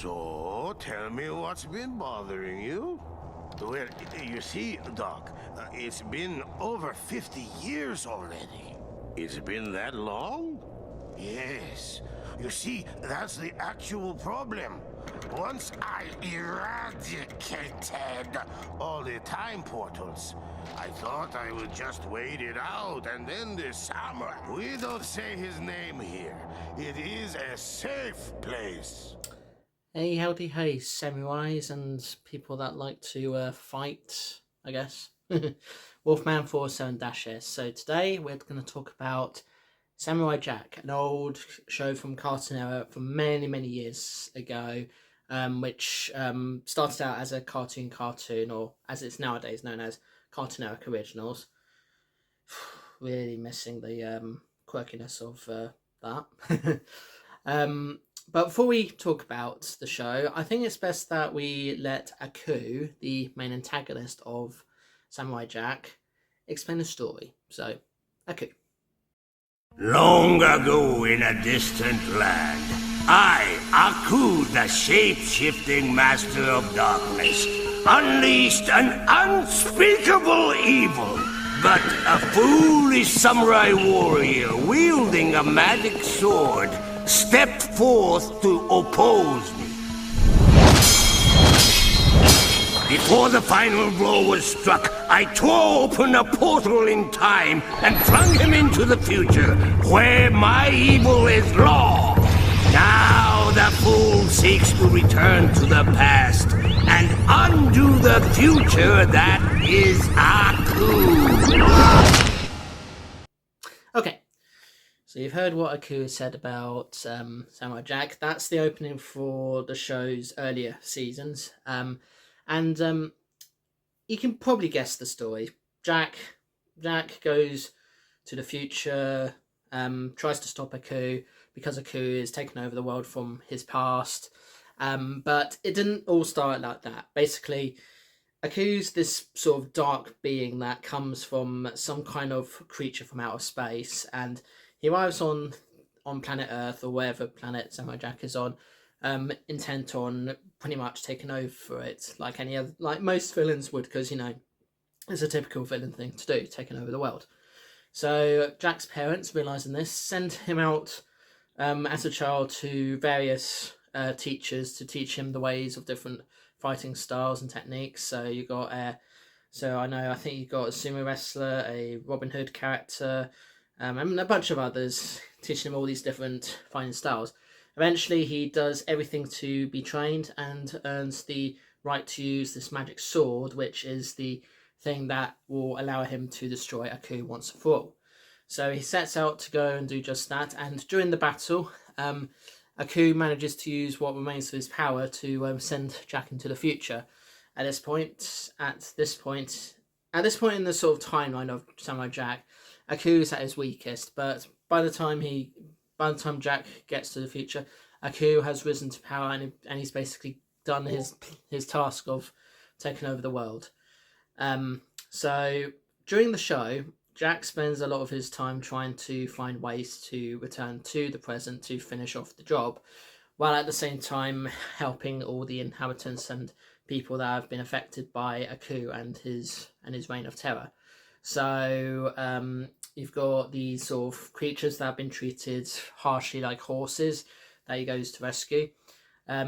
So, tell me what's been bothering you? Well, you see, Doc, it's been over 50 years already. It's been that long? Yes. You see, that's the actual problem. Once I eradicated all the time portals, I thought I would just wait it out, and then the samurai. We don't say his name here. It is a safe place. Hey, howdy, hey, samurais and people that like to fight, I guess. Wolfman 47-S. So today we're going to talk about Samurai Jack, an old show from Cartoon Era from many, many years ago, which started out as a cartoon, or as it's nowadays known as Cartoon Era Originals. Really missing the quirkiness of that. But before we talk about the show, I think it's best that we let Aku, the main antagonist of Samurai Jack, explain the story. So, Aku. Long ago in a distant land, I, Aku, the shape-shifting master of darkness, unleashed an unspeakable evil. But a foolish samurai warrior wielding a magic sword stepped forth to oppose me. Before the final blow was struck, I tore open a portal in time and flung him into the future, where my evil is law. Now the fool seeks to return to the past and undo the future that is Aku. Okay, so you've heard what Aku has said about Samurai Jack. That's the opening for the show's earlier seasons. And you can probably guess the story. Jack goes to the future, tries to stop Aku because Aku is taking over the world from his past. But it didn't all start like that. Basically, Aku's this sort of dark being that comes from some kind of creature from outer space, and he arrives on planet Earth, or wherever planet Samurai Jack is on, intent on pretty much taking over for it, like any other, like most villains would, because it's a typical villain thing to do, taking over the world. So Jack's parents, realizing this, send him out as a child to various teachers to teach him the ways of different fighting styles and techniques. So you got I think you got a sumo wrestler, a Robin Hood character, and a bunch of others, teaching him all these different fighting styles. Eventually, he does everything to be trained and earns the right to use this magic sword, which is the thing that will allow him to destroy Aku once and for all. So he sets out to go and do just that, and during the battle, Aku manages to use what remains of his power to send Jack into the future. At this point in the sort of timeline of Samurai Jack, Aku is at his weakest, but by the time Jack gets to the future, Aku has risen to power, and he's basically done his task of taking over the world. So during the show, Jack spends a lot of his time trying to find ways to return to the present to finish off the job, while at the same time helping all the inhabitants and people that have been affected by Aku and his reign of terror. So you've got these sort of creatures that have been treated harshly like horses that he goes to rescue.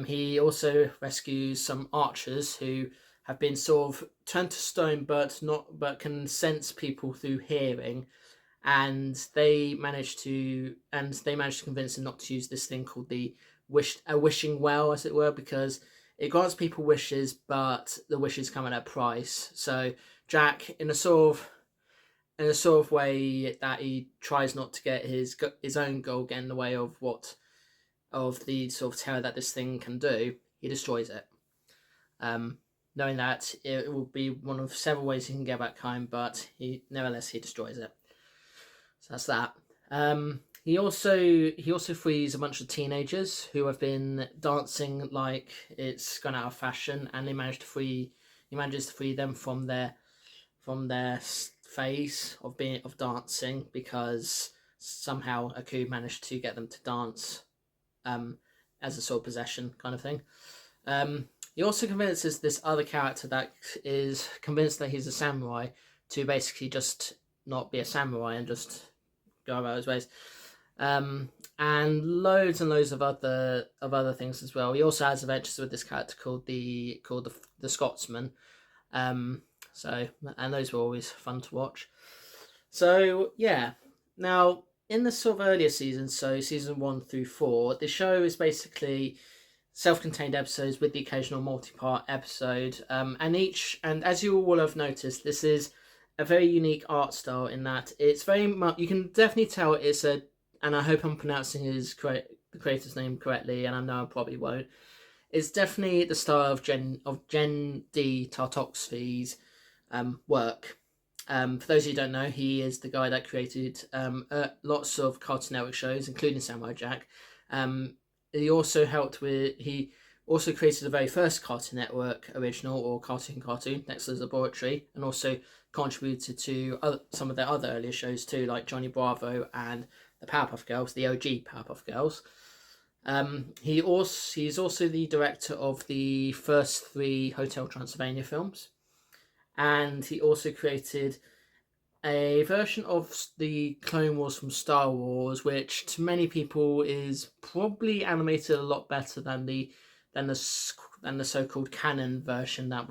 He also rescues some archers who have been sort of turned to stone, but can sense people through hearing, and they manage to convince him not to use this thing called a wishing well, as it were, because it grants people wishes, but the wishes come at a price. So Jack, in a sort of way that he tries not to get his own goal get in the way of the sort of terror that this thing can do, he destroys it. Knowing that it will be one of several ways he can get back home, but he destroys it. So that's that. He also frees a bunch of teenagers who have been dancing like it's gone out of fashion, and he manages to free them from their phase of dancing, because somehow Aku managed to get them to dance as a sort of possession kind of thing. He also convinces this other character that is convinced that he's a samurai to basically just not be a samurai and just go about his ways. And loads of other things as well. He also has adventures with this character called the Scotsman. So, and those were always fun to watch. So yeah, now in the sort of earlier seasons, so season 1 through 4, the show is basically self-contained episodes with the occasional multi-part episode. And as you all will have noticed, this is a very unique art style in that it's very much, you can definitely tell it's a, and I hope I'm pronouncing the creator's name correctly, and I know I probably won't. It's definitely the style of Jen D. Tartakovsky's work. For those who don't know, he is the guy that created lots of Cartoon Network shows, including Samurai Jack. He also created the very first Cartoon Network original, or cartoon, Dexter's Laboratory, and also contributed to some of their other earlier shows too, like Johnny Bravo and the Powerpuff Girls, the OG Powerpuff Girls. He's also the director of the first 3 Hotel Transylvania films, and he also created a version of the Clone Wars from Star Wars, which to many people is probably animated a lot better than the so-called canon version that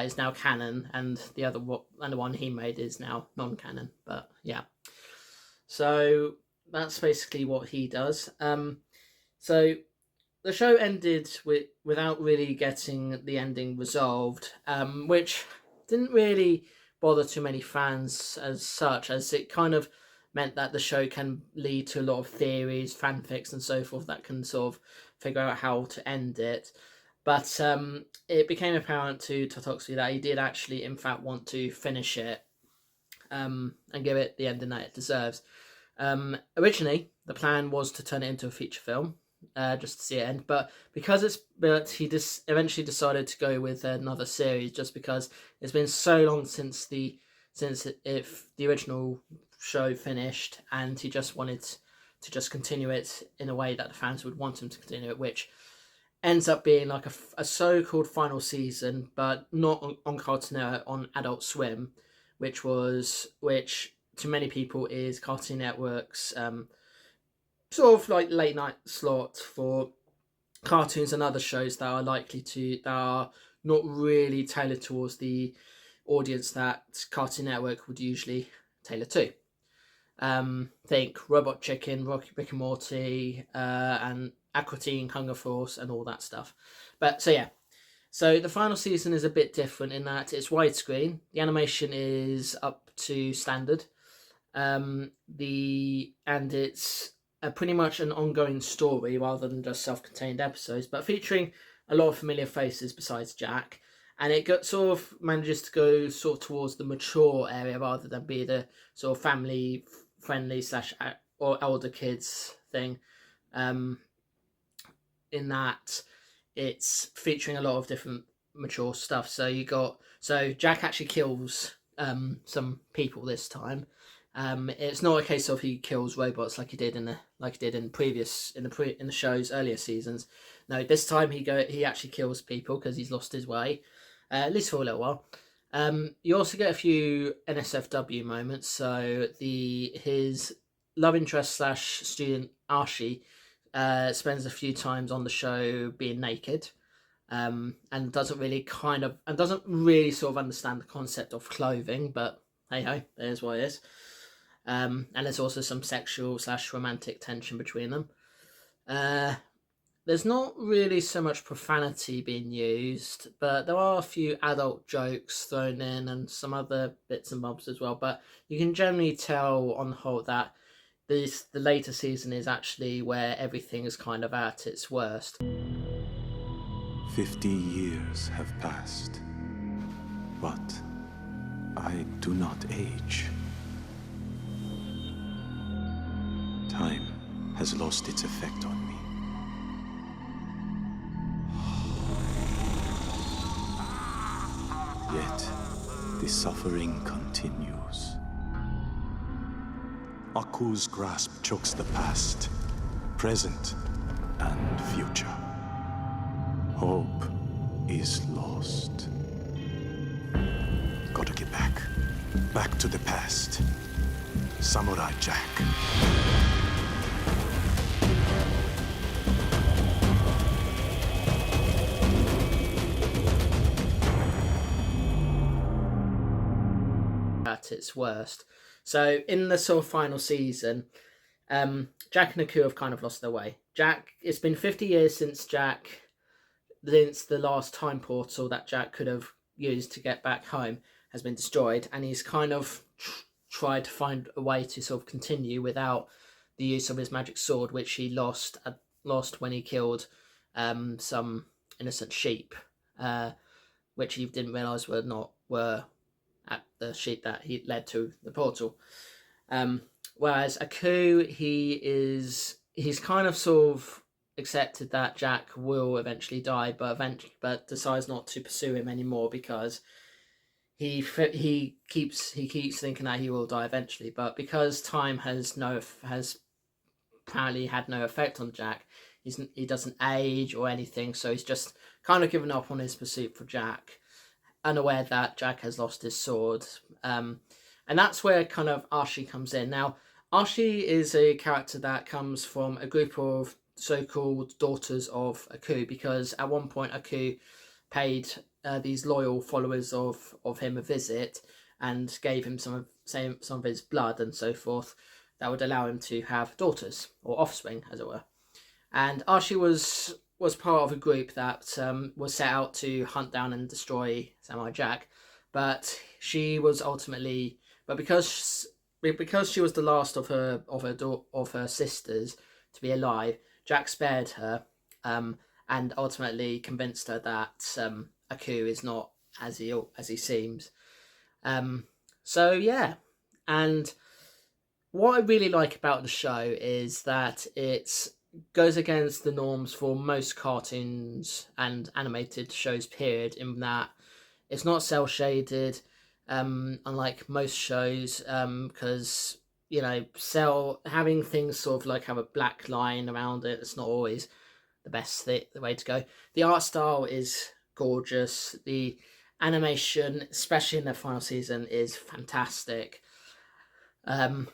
is now canon, and the one he made is now non-canon. But yeah, so that's basically what he does. So the show ended without really getting the ending resolved, which didn't really bother too many fans as such, as it kind of meant that the show can lead to a lot of theories, fanfics and so forth that can sort of figure out how to end it. But it became apparent to Tartakovsky that he did actually in fact want to finish it and give it the ending that it deserves. Originally the plan was to turn it into a feature film, just to see it end, but he just eventually decided to go with another series, just because it's been so long since the original show finished, and he just wanted to just continue it in a way that the fans would want him to continue it, which ends up being like a so-called final season, but not on Cartoon Network, on Adult Swim, which to many people is Cartoon Network's sort of like late night slot for cartoons and other shows that are not really tailored towards the audience that Cartoon Network would usually tailor to. Think Robot Chicken, Rick and Morty, and Aqua Teen, Hunger Force, and all that stuff. But so the final season is a bit different in that it's widescreen. The animation is up to standard. And it's pretty much an ongoing story rather than just self-contained episodes, but featuring a lot of familiar faces besides Jack. And it sort of manages to go sort of towards the mature area rather than be the sort of family friendly / or elder kids thing. In that it's featuring a lot of different mature stuff. So Jack actually kills some people this time. It's not a case of he kills robots like he did in the show's earlier seasons. No, this time he actually kills people because he's lost his way, at least for a little while. You also get a few NSFW moments. So his love interest / student Archie spends a few times on the show being naked, and doesn't really sort of understand the concept of clothing. But hey ho, there's what it is. And there's also some sexual / romantic tension between them. There's not really so much profanity being used, but there are a few adult jokes thrown in and some other bits and bobs as well. But you can generally tell on the whole that the later season is actually where everything is kind of at its worst. 50 years have passed, but I do not age. Time has lost its effect on me. Yet, the suffering continues. Aku's grasp chokes the past, present, and future. Hope is lost. Gotta get back. Back to the past. Samurai Jack. At its worst. So in the sort of final season, Jack and Aku have kind of lost their way. It's been 50 years since the last time portal that Jack could have used to get back home has been destroyed, and he's kind of tried to find a way to sort of continue without the use of his magic sword, which he lost when he killed some innocent sheep, which he didn't realise were at the sheep that he led to the portal. Whereas Aku, he's kind of sort of accepted that Jack will eventually die, but decides not to pursue him anymore because he keeps thinking that he will die eventually. But because time has apparently had no effect on Jack, he doesn't age or anything, so he's just kind of given up on his pursuit for Jack, unaware that Jack has lost his sword. And that's where kind of Archie comes in. Now, Archie is a character that comes from a group of so-called daughters of Aku, because at one point Aku paid these loyal followers of him a visit and gave him some of his blood and so forth that would allow him to have daughters, or offspring as it were. And Archie was part of a group that was set out to hunt down and destroy Samurai Jack, but she was ultimately, because she was the last of her sisters to be alive, Jack spared her, and ultimately convinced her that Aku is not as he seems. So yeah, and what I really like about the show is that it goes against the norms for most cartoons and animated shows, period, in that it's not cel shaded, unlike most shows, because having things sort of like have a black line around it, it's not always the way to go. The art style is gorgeous. The animation, especially in the final season, is fantastic. And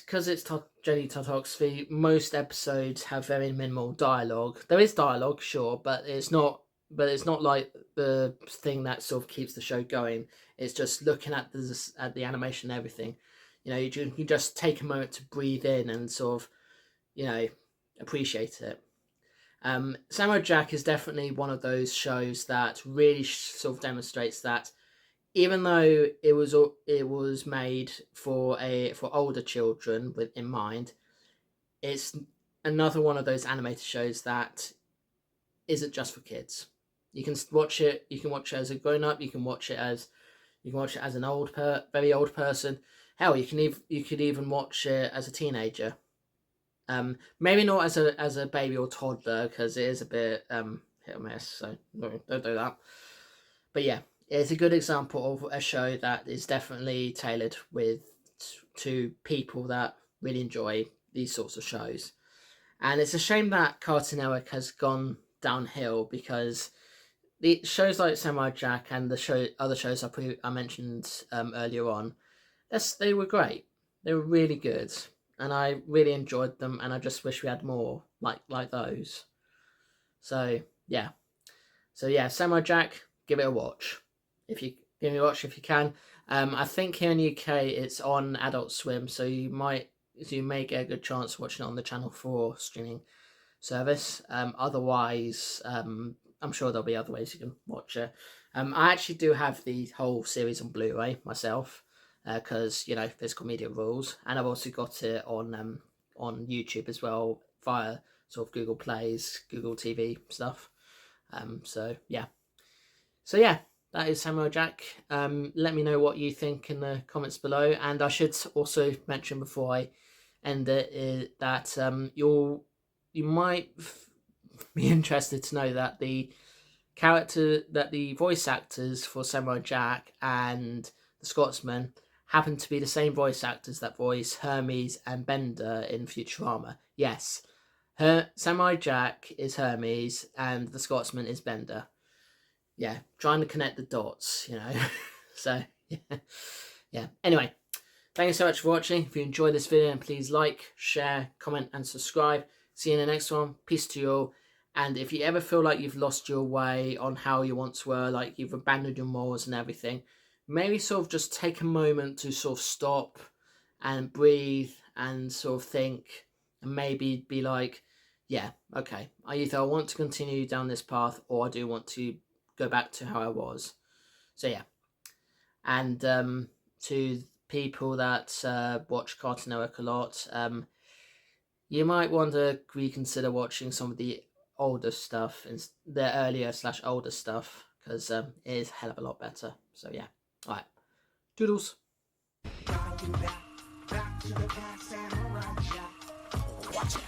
because it's Jenny Tartakovsky, most episodes have very minimal dialogue. There is dialogue, sure, but it's not like the thing that sort of keeps the show going. It's just looking at the animation and everything. You just take a moment to breathe in and sort of, appreciate it. Samurai Jack is definitely one of those shows that really sort of demonstrates that even though it was made for older children in mind, it's another one of those animated shows that isn't just for kids. You can watch it. You can watch it as a grown up. You can watch it as an very old person. Hell, you could even watch it as a teenager. Maybe not as a baby or toddler, because it is a bit hit or miss. So don't do that. But yeah, it's a good example of a show that is definitely tailored to people that really enjoy these sorts of shows. And it's a shame that Cartoon Network has gone downhill, because the shows like Samurai Jack and other shows I mentioned earlier on, they were great. They were really good, and I really enjoyed them. And I just wish we had more like those. So yeah, Samurai Jack, give it a watch if you can. I think here in the UK it's on Adult Swim, so you may get a good chance watching it on the Channel 4 streaming service. Otherwise, I'm sure there'll be other ways you can watch it. I actually do have the whole series on Blu-ray myself, because physical media rules, and I've also got it on YouTube as well via sort of Google Plays, Google TV stuff. So yeah, that is Samurai Jack. Let me know what you think in the comments below, and I should also mention before I end it that you might be interested to know that the voice actors for Samurai Jack and the Scotsman happen to be the same voice actors that voice Hermes and Bender in Futurama. Yes, Samurai Jack is Hermes and the Scotsman is Bender. Yeah, trying to connect the dots, you know. So, yeah. Anyway, thank you so much for watching. If you enjoyed this video, please like, share, comment, and subscribe. See you in the next one. Peace to you all. And if you ever feel like you've lost your way on how you once were, like you've abandoned your morals and everything, maybe sort of just take a moment to sort of stop and breathe and sort of think, and maybe be like, yeah, okay, either I want to continue down this path or I do want to go back to how I was. So yeah. And to people that watch Cartoon Network a lot, you might want to reconsider watching some of the older stuff, the earlier / older stuff, because it is a hell of a lot better. So yeah. Alright. Doodles. Back to the past, samurai jack. Watch it.